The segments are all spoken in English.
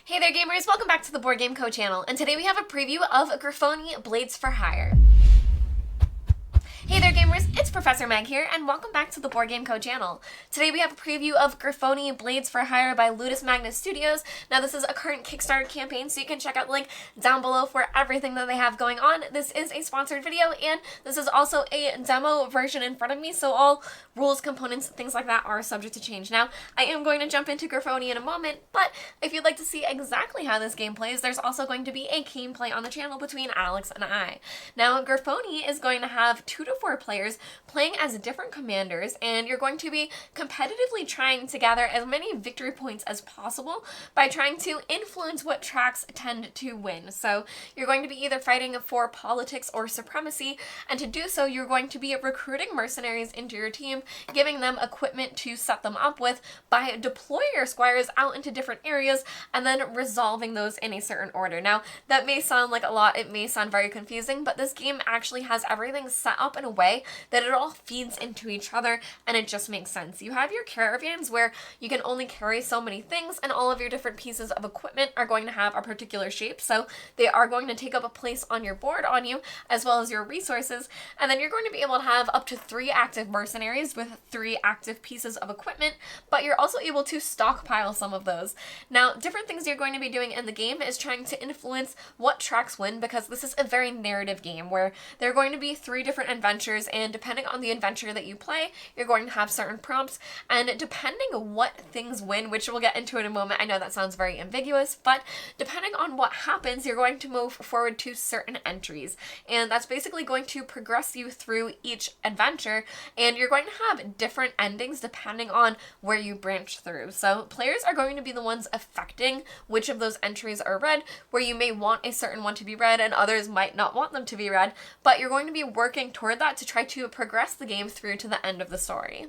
Hey there gamers, welcome back to the Board Game Co channel, and today we have a preview of Grifoni Blades for Hire. Hey there gamers, it's Professor Meg here, and welcome back to the Board Game Co channel. Today we have a preview of Grifoni Blades for Hire by Ludus Magnus Studios. Now this is a current Kickstarter campaign, so you can check out the link down below for everything that they have going on. This is a sponsored video, and this is also a demo version in front of me, so all rules, components, things like that are subject to change. Now, I am going to jump into Grifoni in a moment, but if you'd like to see exactly how this game plays, there's also going to be a gameplay on the channel between Alex and I. Now, Grifoni is going to have 2 to 4 players playing as different commanders, and you're going to be competitively trying to gather as many victory points as possible by trying to influence what tracks tend to win. So you're going to be either fighting for politics or supremacy, and to do so you're going to be recruiting mercenaries into your team, giving them equipment to set them up with by deploying your squires out into different areas and then resolving those in a certain order. Now, that may sound like a lot, it may sound very confusing, but this game actually has everything set up in a way that it all feeds into each other and it just makes sense. You have your caravans where you can only carry so many things, and all of your different pieces of equipment are going to have a particular shape, so they are going to take up a place on your board on you, as well as your resources, and then you're going to be able to have up to 3 active mercenaries with 3 active pieces of equipment, but you're also able to stockpile some of those. Now, different things you're going to be doing in the game is trying to influence what tracks win, because this is a very narrative game where there are going to be 3 different adventures, and depending on the adventure that you play, you're going to have certain prompts, and depending on what things win, which we'll get into in a moment, I know that sounds very ambiguous, but depending on what happens, you're going to move forward to certain entries, and that's basically going to progress you through each adventure, and you're going to have different endings depending on where you branch through. So players are going to be the ones affecting which of those entries are read, where you may want a certain one to be read and others might not want them to be read, but you're going to be working toward that to try to progress the game through to the end of the story.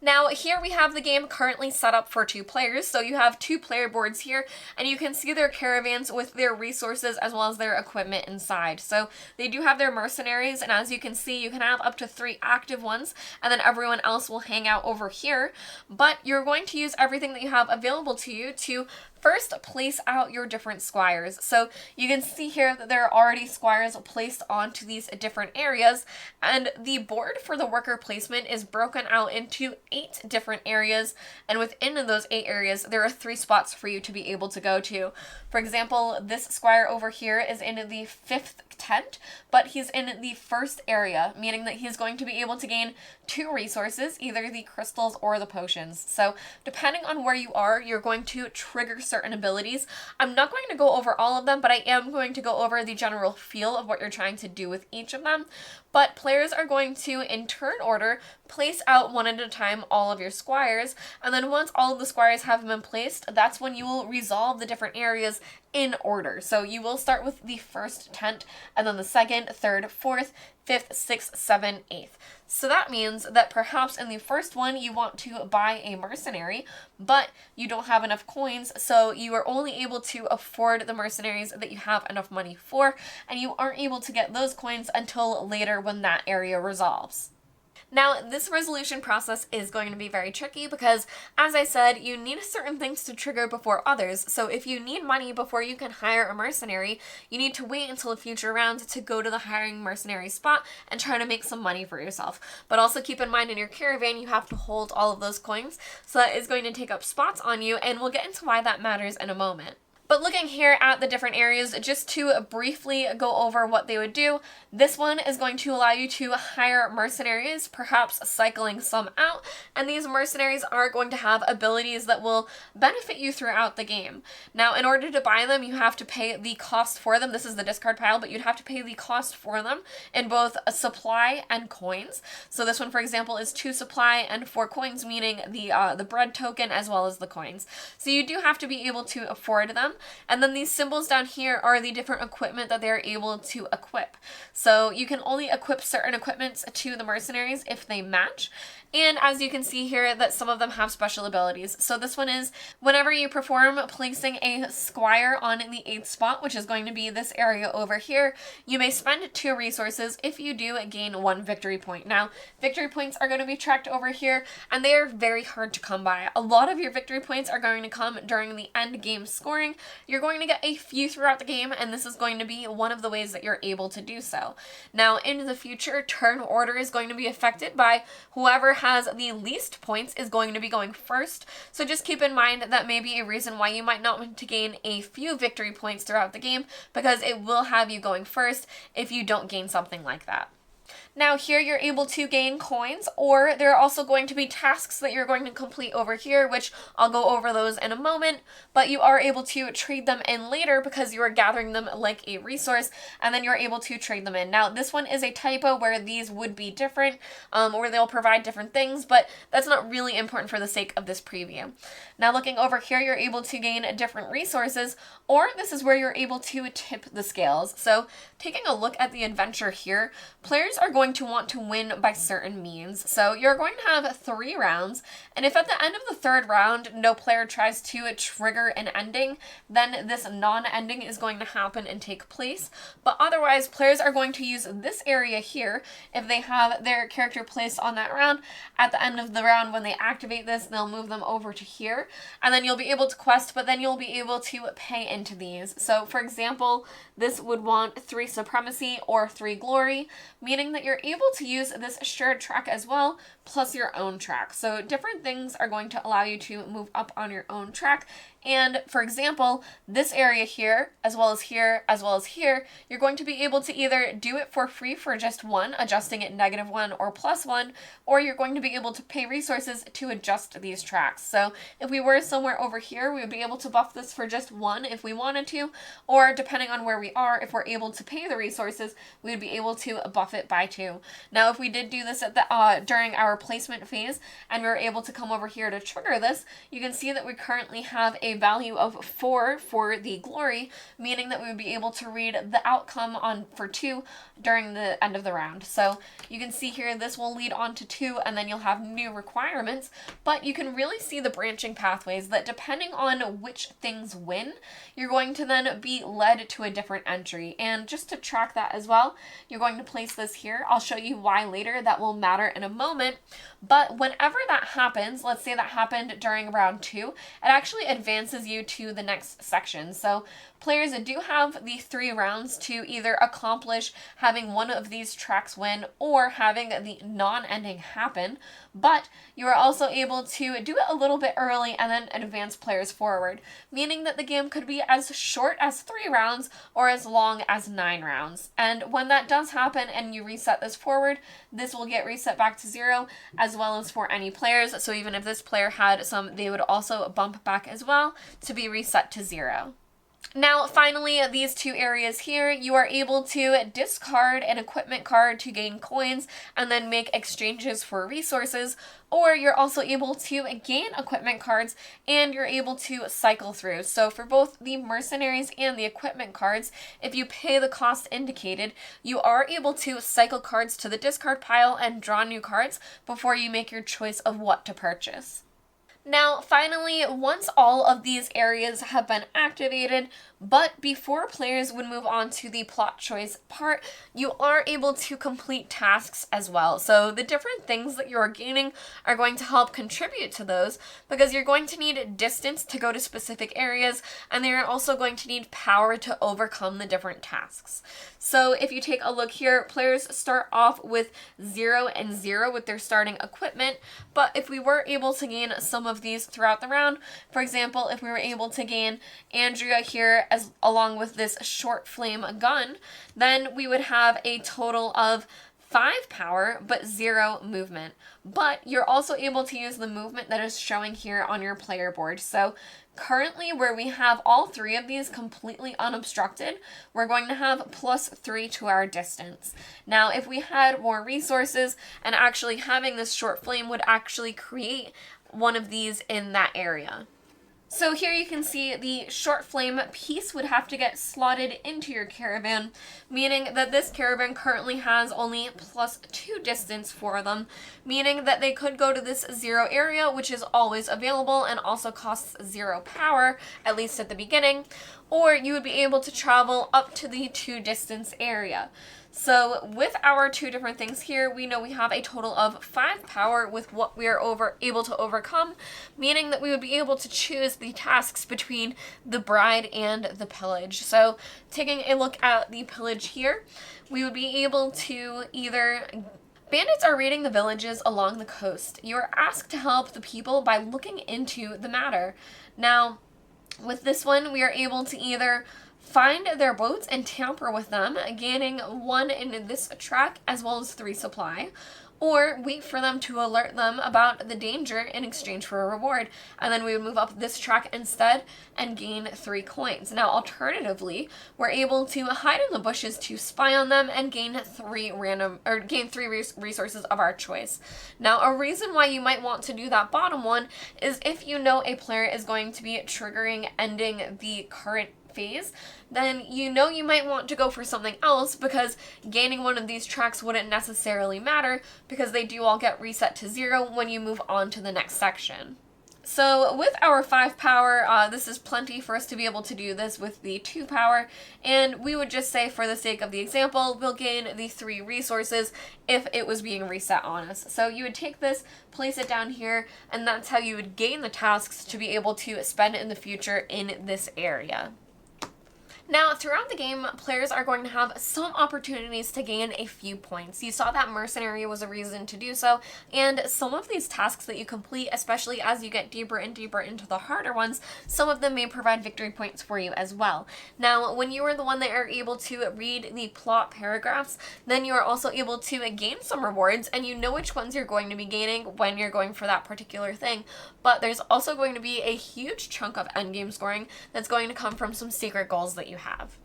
Now, here we have the game currently set up for 2 players, so you have 2 player boards here, and you can see their caravans with their resources as well as their equipment inside. So they do have their mercenaries, and as you can see, you can have up to 3 active ones, and then everyone else will hang out over here, but you're going to use everything that you have available to you to first place out your different squires. So you can see here that there are already squires placed onto these different areas, and the board for the worker placement is broken out into 8 different areas, and within those 8 areas there are 3 spots for you to be able to go to. For example, this squire over here is in the 5th tent, but he's in the 1st area, meaning that he's going to be able to gain 2 resources, either the crystals or the potions. So depending on where you are, you're going to trigger certain abilities. I'm not going to go over all of them, but I am going to go over the general feel of what you're trying to do with each of them. But players are going to, in turn order, place out one at a time all of your squires, and then once all of the squires have been placed, that's when you will resolve the different areas in order. So you will start with the 1st tent, and then the 2nd, 3rd, 4th, 5th, 6th, 7th, 8th. So that means that perhaps in the 1st one you want to buy a mercenary, but you don't have enough coins, so you are only able to afford the mercenaries that you have enough money for, and you aren't able to get those coins until later when that area resolves. Now, this resolution process is going to be very tricky because, as I said, you need certain things to trigger before others. So if you need money before you can hire a mercenary, you need to wait until a future round to go to the hiring mercenary spot and try to make some money for yourself. But also keep in mind, in your caravan you have to hold all of those coins, so that is going to take up spots on you, and we'll get into why that matters in a moment. But looking here at the different areas, just to briefly go over what they would do, this one is going to allow you to hire mercenaries, perhaps cycling some out, and these mercenaries are going to have abilities that will benefit you throughout the game. Now, in order to buy them, you have to pay the cost for them. This is the discard pile, but you'd have to pay the cost for them in both a supply and coins. So this one, for example, is 2 supply and 4 coins, meaning the bread token as well as the coins. So you do have to be able to afford them. And then these symbols down here are the different equipment that they're able to equip. So you can only equip certain equipments to the mercenaries if they match. And as you can see here, that some of them have special abilities. So this one is, whenever you perform placing a squire on the 8th spot, which is going to be this area over here, you may spend 2 resources. If you do, gain 1 victory point. Now, victory points are going to be tracked over here, and they are very hard to come by. A lot of your victory points are going to come during the end game scoring, you're going to get a few throughout the game, and this is going to be one of the ways that you're able to do so. Now, in the future, turn order is going to be affected by whoever has the least points is going to be going first, so just keep in mind that may be a reason why you might not want to gain a few victory points throughout the game, because it will have you going first if you don't gain something like that. Now here you're able to gain coins, or there are also going to be tasks that you're going to complete over here, which I'll go over those in a moment, but you are able to trade them in later because you are gathering them like a resource, and then you're able to trade them in. Now this one is a typo where these would be different, or they'll provide different things, but that's not really important for the sake of this preview. Now looking over here, you're able to gain different resources, or this is where you're able to tip the scales. So taking a look at the adventure here, players are going to want to win by certain means. So you're going to have 3 rounds, and if at the end of the 3rd round no player tries to trigger an ending, then this non-ending is going to happen and take place. But otherwise, players are going to use this area here if they have their character placed on that round. At the end of the round, when they activate this, they'll move them over to here, and then you'll be able to quest, but then you'll be able to pay into these. So for example, this would want 3 Supremacy or 3 Glory, meaning that you're able to use this shared track as well, plus your own track. So different things are going to allow you to move up on your own track. And for example, this area here, as well as here, as well as here, you're going to be able to either do it for free for just 1, adjusting it -1 or +1, or you're going to be able to pay resources to adjust these tracks. So if we were somewhere over here, we would be able to buff this for just 1 if we wanted to, or depending on where we are, if we're able to pay the resources, we would be able to buff it by 2. Now, if we did do this at the during our placement phase, and we were able to come over here to trigger this, you can see that we currently have a value of 4 for the Glory, meaning that we would be able to read the outcome on for 2 during the end of the round. So you can see here this will lead on to 2, and then you'll have new requirements, but you can really see the branching pathways that depending on which things win, you're going to then be led to a different entry. And just to track that as well, you're going to place this here. I'll show you why later, that will matter in a moment, but whenever that happens, let's say that happened during round 2, it actually advances you to the next section. So players do have the 3 rounds to either accomplish having one of these tracks win or having the non-ending happen, but you are also able to do it a little bit early and then advance players forward, meaning that the game could be as short as 3 rounds or as long as 9 rounds. And when that does happen and you reset this forward, this will get reset back to 0, as well as for any players. So even if this player had some, they would also bump back as well to be reset to 0. Now, finally, these 2 areas here, you are able to discard an equipment card to gain coins and then make exchanges for resources, or you're also able to gain equipment cards and you're able to cycle through. So for both the mercenaries and the equipment cards, if you pay the cost indicated, you are able to cycle cards to the discard pile and draw new cards before you make your choice of what to purchase. Now, finally, once all of these areas have been activated, but before players would move on to the plot choice part, you are able to complete tasks as well. So the different things that you're gaining are going to help contribute to those, because you're going to need distance to go to specific areas, and they're also going to need power to overcome the different tasks. So if you take a look here, players start off with 0 and 0 with their starting equipment, but if we were able to gain some of these throughout the round, for example, if we were able to gain Andrea here as along with this short flame gun, then we would have a total of 5 power, but 0 movement. But you're also able to use the movement that is showing here on your player board. So currently, where we have all 3 of these completely unobstructed, we're going to have +3 to our distance. Now, if we had more resources, and actually having this short flame would actually create one of these in that area. So here you can see the short flame piece would have to get slotted into your caravan, meaning that this caravan currently has only +2 distance for them, meaning that they could go to this 0 area, which is always available and also costs 0 power, at least at the beginning, or you would be able to travel up to the 2 distance area. So with our two different things here, we know we have a total of 5 power with what we are able to overcome, meaning that we would be able to choose the tasks between the bride and the pillage. So taking a look at the pillage here, we would be able to either... Bandits are raiding the villages along the coast. You are asked to help the people by looking into the matter. Now, with this one, we are able to either find their boats and tamper with them, gaining 1 in this track as well as 3 supply, or wait for them to alert them about the danger in exchange for a reward, and then we would move up this track instead and gain 3 coins. Now, alternatively, we're able to hide in the bushes to spy on them and gain 3 resources of our choice. Now, a reason why you might want to do that bottom one is if you know a player is going to be ending the current phase, then you know you might want to go for something else, because gaining one of these tracks wouldn't necessarily matter because they do all get reset to 0 when you move on to the next section. So with our 5 power, this is plenty for us to be able to do this with the 2 power, and we would just say, for the sake of the example, we'll gain the 3 resources if it was being reset on us. So you would take this, place it down here, and that's how you would gain the tasks to be able to spend in the future in this area. Now, throughout the game, players are going to have some opportunities to gain a few points. You saw that mercenary was a reason to do so, and some of these tasks that you complete, especially as you get deeper and deeper into the harder ones, some of them may provide victory points for you as well. Now, when you are the one that are able to read the plot paragraphs, then you are also able to gain some rewards, and you know which ones you're going to be gaining when you're going for that particular thing. But there's also going to be a huge chunk of endgame scoring that's going to come from some secret goals that you have.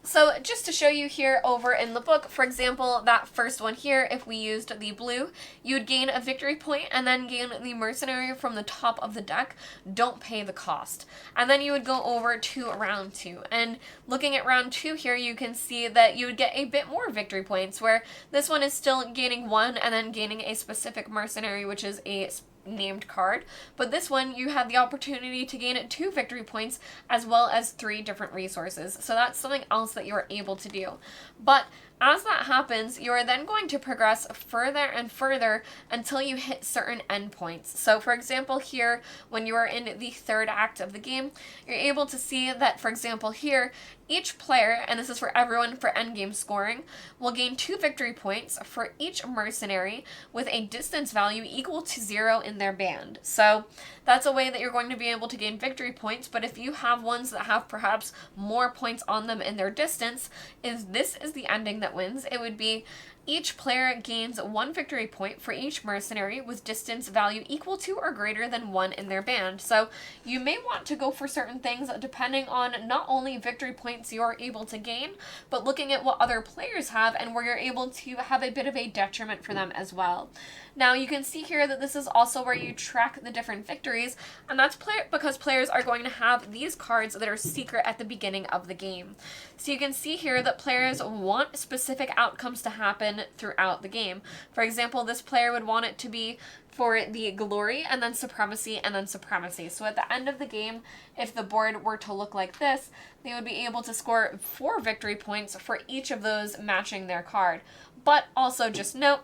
So just to show you here over in the book, for example, that first one here, if we used the blue, you would gain a victory point and then gain the mercenary from the top of the deck. Don't pay the cost. And then you would go over to round 2. And looking at round 2 here, you can see that you would get a bit more victory points, where this one is still gaining 1 and then gaining a specific mercenary, which is a named card, but this one you have the opportunity to gain 2 victory points as well as 3 different resources. So that's something else that you're able to do. But as that happens, you are then going to progress further and further until you hit certain endpoints. So for example here, when you are in the 3rd act of the game, you're able to see that, for example here, each player, and this is for everyone for endgame scoring, will gain 2 victory points for each mercenary with a distance value equal to 0 in their band. So that's a way that you're going to be able to gain victory points, but if you have ones that have perhaps more points on them in their distance, this is the ending that wins. It would be each player gains 1 victory point for each mercenary with distance value equal to or greater than 1 in their band. So you may want to go for certain things depending on not only victory points you're able to gain, but looking at what other players have and where you're able to have a bit of a detriment for them as well. Now you can see here that this is also where you track the different victories, and that's because players are going to have these cards that are secret at the beginning of the game. So you can see here that players want specific outcomes to happen throughout the game. For example, this player would want it to be for the glory and then supremacy and then supremacy. So at the end of the game, if the board were to look like this, they would be able to score 4 victory points for each of those matching their card. But also just note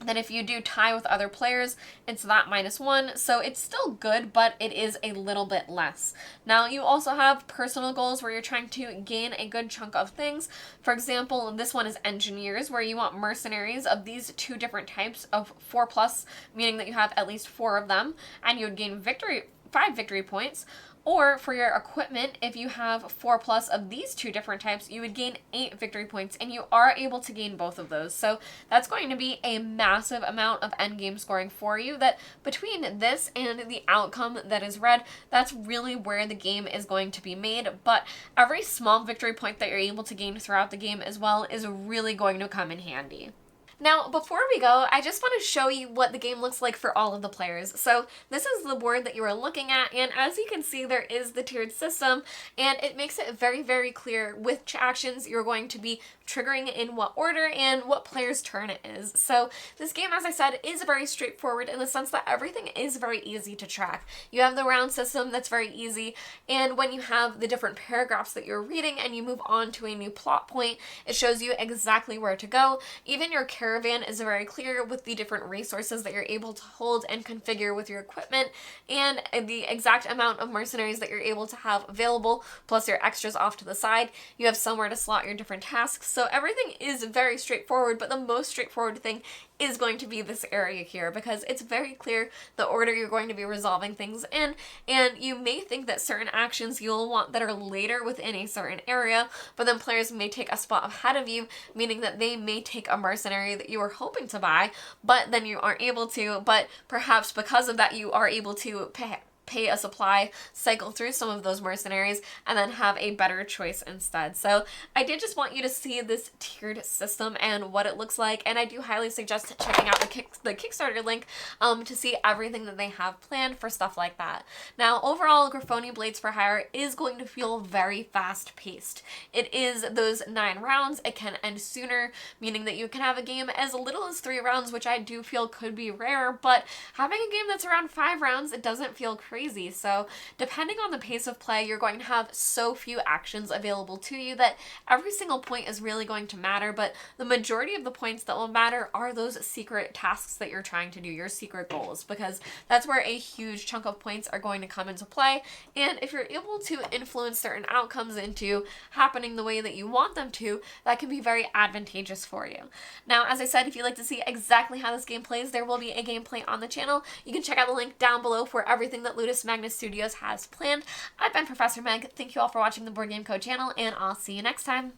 that if you do tie with other players, it's that -1, so it's still good, but it is a little bit less. Now, you also have personal goals where you're trying to gain a good chunk of things. For example, this one is engineers, where you want mercenaries of these 2 different types of 4+, meaning that you have at least 4 of them, and you would gain 5 victory points. Or for your equipment, if you have 4+ of these 2 different types, you would gain 8 victory points, and you are able to gain both of those. So that's going to be a massive amount of endgame scoring for you, that between this and the outcome that is red, that's really where the game is going to be made. But every small victory point that you're able to gain throughout the game as well is really going to come in handy. Now, before we go, I just want to show you what the game looks like for all of the players. So this is the board that you are looking at, and as you can see, there is the tiered system, and it makes it very, very clear which actions you're going to be triggering in what order and what player's turn it is. So this game, as I said, is very straightforward in the sense that everything is very easy to track. You have the round system that's very easy, and when you have the different paragraphs that you're reading and you move on to a new plot point, it shows you exactly where to go. Even your caravan is very clear with the different resources that you're able to hold and configure with your equipment, and the exact amount of mercenaries that you're able to have available, plus your extras off to the side. You have somewhere to slot your different tasks, so everything is very straightforward, but the most straightforward thing is going to be this area here, because it's very clear the order you're going to be resolving things in, and you may think that certain actions you'll want that are later within a certain area, but then players may take a spot ahead of you, meaning that they may take a mercenary that you were hoping to buy, but then you aren't able to, but perhaps because of that you are able to pay a supply, cycle through some of those mercenaries, and then have a better choice instead. So I did just want you to see this tiered system and what it looks like, and I do highly suggest checking out the Kickstarter link to see everything that they have planned for stuff like that. Now, overall, Grifoni Blades for Hire is going to feel very fast-paced. It is those 9 rounds. It can end sooner, meaning that you can have a game as little as 3 rounds, which I do feel could be rare, but having a game that's around 5 rounds, it doesn't feel crazy. So depending on the pace of play, you're going to have so few actions available to you that every single point is really going to matter, but the majority of the points that will matter are those secret tasks that you're trying to do, your secret goals, because that's where a huge chunk of points are going to come into play. And if you're able to influence certain outcomes into happening the way that you want them to, that can be very advantageous for you. Now, as I said, if you'd like to see exactly how this game plays, there will be a gameplay on the channel. You can check out the link down below for everything that Ludus Magnus Studios has planned. I've been Professor Meg. Thank you all for watching the Board Game Code channel, and I'll see you next time.